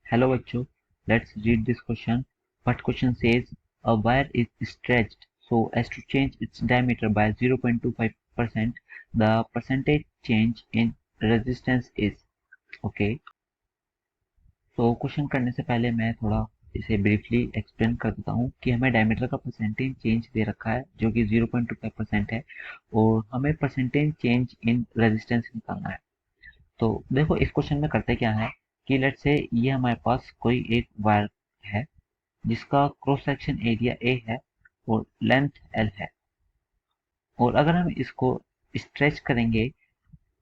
Hello bachcho, let's read this question. What question says a wire is stretched so as to change its diameter by 0.25%. The percentage change in resistance is okay. तो question करने से पहले मैं थोड़ा इसे briefly explain कर देता हूँ कि हमें डायमीटर का परसेंटेज चेंज दे रखा है जो कि 0.25% है और हमें परसेंटेज चेंज इन रेजिस्टेंस निकालना है। तो देखो इस क्वेश्चन में करते क्या है कि लेट्स से ये हमारे पास कोई एक वायर है जिसका क्रॉस सेक्शन एरिया ए है और लेंथ एल है, और अगर हम इसको स्ट्रेच करेंगे,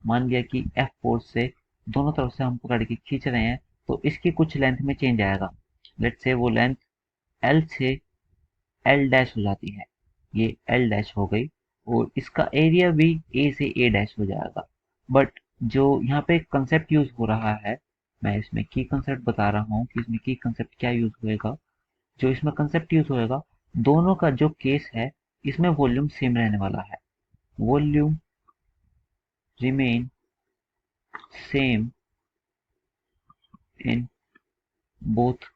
मान लिया कि एफ फोर्स से दोनों तरफ से हम पकड़ के खींच रहे हैं, तो इसकी कुछ लेंथ में चेंज आएगा। लेट्स से वो लेंथ एल से एल डैश हो जाती है, ये एल डैश हो गई, और इसका एरिया भी ए से ए डैश हो जाएगा। बट जो यहाँ पे कंसेप्ट यूज हो रहा है, मैं इसमें की कंसेप्ट बता रहा हूँ कि इसमें की कंसेप्ट क्या यूज होएगा। जो इसमें कंसेप्ट यूज होएगा, दोनों का जो केस है इसमें वॉल्यूम सेम रहने वाला है। Volume remain same in both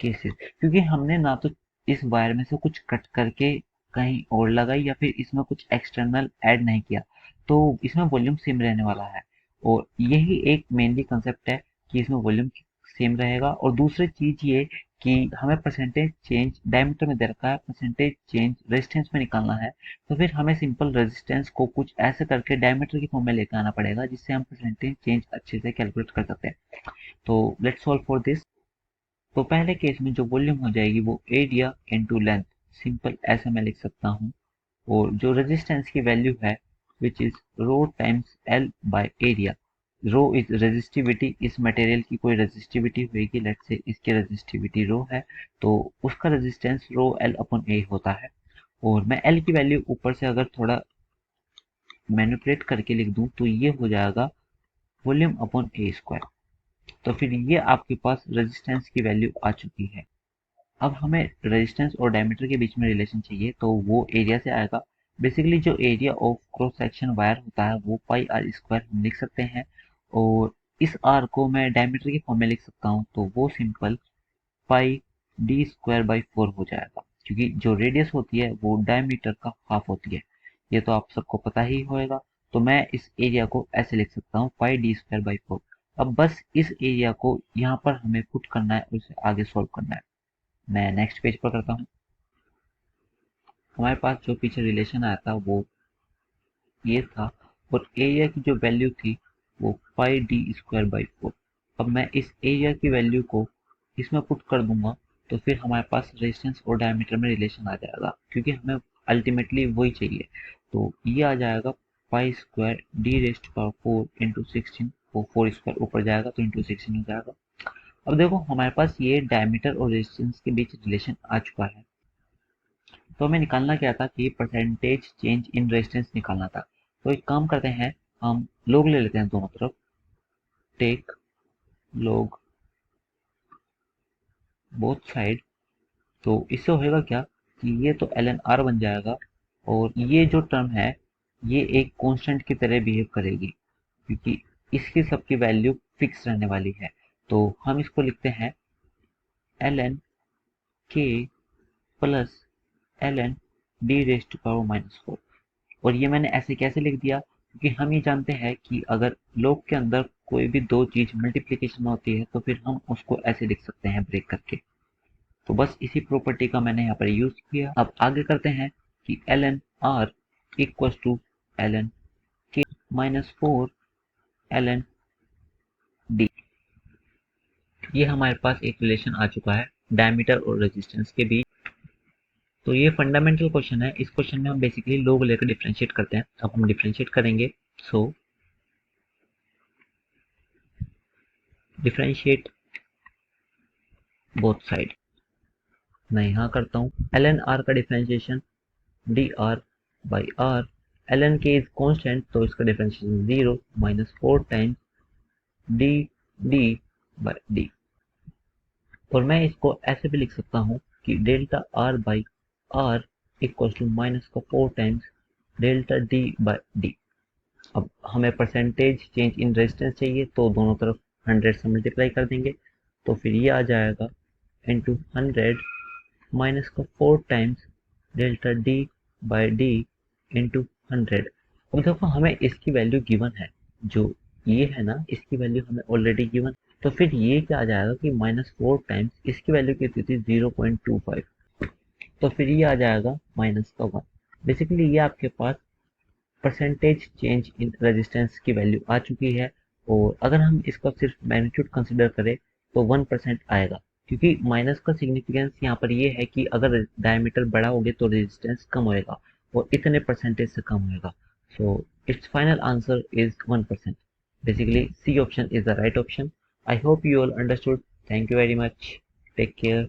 cases, क्योंकि हमने ना तो इस वायर में से कुछ कट करके कहीं और लगाई या फिर इसमें कुछ एक्सटर्नल ऐड नहीं किया, तो इसमें वॉल्यूम सेम रहने वाला है। और यही एक मेनली कंसेप्ट है कि इसमें वॉल्यूम सेम रहेगा। और दूसरी चीज ये कि हमें परसेंटेज चेंज डायमीटर में दे रखा है, परसेंटेज चेंज रेजिस्टेंस में निकालना है, तो फिर हमें सिंपल रेजिस्टेंस को कुछ ऐसे करके डायमीटर की फॉर्म में लेकर आना पड़ेगा जिससे हम परसेंटेज चेंज अच्छे से कैलकुलेट कर सकते हैं। तो लेट्स सॉल्व फॉर दिस। तो पहले केस में जो वॉल्यूम हो जाएगी वो एरिया इनटू लेंथ, सिंपल ऐसे मैं लिख सकता हूँ। और जो रेजिस्टेंस की वैल्यू है which is rho times l by area. Rho is resistivity, इस मटेरियल की कोई रेजिस्टिविटी होगी, लेट्स से इसकी रेजिस्टिविटी रो है, तो उसका रेजिस्टेंस रो एल अपॉन ए होता है। और मैं एल की वैल्यू ऊपर से अगर थोड़ा मैनिपुलेट करके लिख दूं तो ये हो जाएगा वॉल्यूम अपॉन ए स्क्वायर। तो फिर ये आपके पास रेजिस्टेंस की वैल्यू आ चुकी है। अब हमें रेजिस्टेंस और डायमीटर के बीच में रिलेशन चाहिए, तो वो एरिया से आएगा। बेसिकली जो area of cross section wire होता है वो पाई आर स्क्वायर हम लिख सकते हैं, और इस आर को मैं डायमीटर की फॉर्म में लिख सकता हूँ, तो वो simple pi D square by 4 हो जाएगा, क्योंकि जो रेडियस होती है वो डायमीटर का हाफ होती है। ये तो आप सबको पता ही होएगा। तो मैं इस एरिया को ऐसे लिख सकता हूँ पाई डी स्क्वायर बाई 4। अब बस इस एरिया को यहाँ पर हमें पुट करना है और इसे आगे सॉल्व करना है। मैं नेक्स्ट पेज पर करता हूँ। हमारे पास जो पीछे रिलेशन आया था वो ये था, और एरिया की जो वैल्यू थी वो पाई डी स्क्वायर बाई 4। अब मैं इस एरिया की वैल्यू को इसमें पुट कर दूंगा, तो फिर हमारे पास रेजिस्टेंस और डायमीटर में रिलेशन आ जाएगा, क्योंकि हमें अल्टीमेटली वही चाहिए। तो ये आ जाएगा pi square D rest power 4 into 16, वो 4 स्क्वायर ऊपर जाएगा तो इंटू 16 हो जाएगा। अब देखो हमारे पास ये डायमीटर और रेजिस्टेंस के बीच रिलेशन आ चुका है, तो हमें निकालना क्या था कि परसेंटेज चेंज इन रेजिस्टेंस निकालना था। तो एक काम करते हैं, हम लोग ले लेते हैं दोनों तरफ, टेक लोग बोथ साइड। तो इससे होएगा क्या कि ये तो एल एन आर बन जाएगा, और ये जो टर्म है ये एक कांस्टेंट की तरह बिहेव करेगी, क्योंकि इसकी सबकी वैल्यू फिक्स रहने वाली है। तो हम इसको लिखते हैं l n k plus l n d raise to power -4। और ये मैंने ऐसे कैसे लिख दिया, क्योंकि हम ये जानते हैं कि अगर लॉग के अंदर कोई भी दो चीज मल्टीप्लिकेशन में होती है तो फिर हम उसको ऐसे लिख सकते हैं ब्रेक करके। तो बस इसी प्रॉपर्टी का मैंने यहाँ पर यूज किया। अब आगे करते हैं कि l n r equal to l n k -4 L n D. ये हमारे पास एक रिलेशन आ चुका है डायमीटर और रेजिस्टेंस के बीच। तो ये फंडामेंटल क्वेश्चन है। इस क्वेश्चन में हम बेसिकली लोग लेकर डिफरेंशिएट करते हैं। अब हम डिफरेंशिएट करेंगे। So differentiate both side. मैं यहाँ करता हूँ एल एन आर का differentiation d r by r. L n k is constant, तो इसका differentiation 0 -4 times d d by d. और मैं इसको ऐसे भी लिख सकता हूँ कि delta r by r equal to minus का 4 times delta d by d. अब हमें परसेंटेज चेंज इन रेजिस्टेंस चाहिए, तो दोनों तरफ 100 से मल्टीप्लाई कर देंगे तो फिर ये आ जाएगा इंटू 100 माइनस का 4 times delta d by D into 100। अब देखो हमें इसकी वैल्यू गिवन है, जो ये है ना इसकी वैल्यू हमें ऑलरेडी गिवन, तो फिर ये क्या आ जाएगा कि -4 टाइम्स इसकी वैल्यू कितनी थी 0.25, तो फिर ये आ जाएगा माइनस का 1। बेसिकली ये आपके पास परसेंटेज चेंज इन रेजिस्टेंस की वैल्यू आ चुकी है। और अगर हम इसका सिर्फ मैग्नीट्यूड कंसिडर करें तो 1% आएगा, क्योंकि माइनस का सिग्निफिकेंस यहाँ पर ये है कि अगर डायमीटर बड़ा होगे तो रेजिस्टेंस कम होएगा और इतने परसेंटेज से कम होएगा। So it's final answer is 1%। Basically c option is the right option. I hope you all understood. Thank you very much. Take care.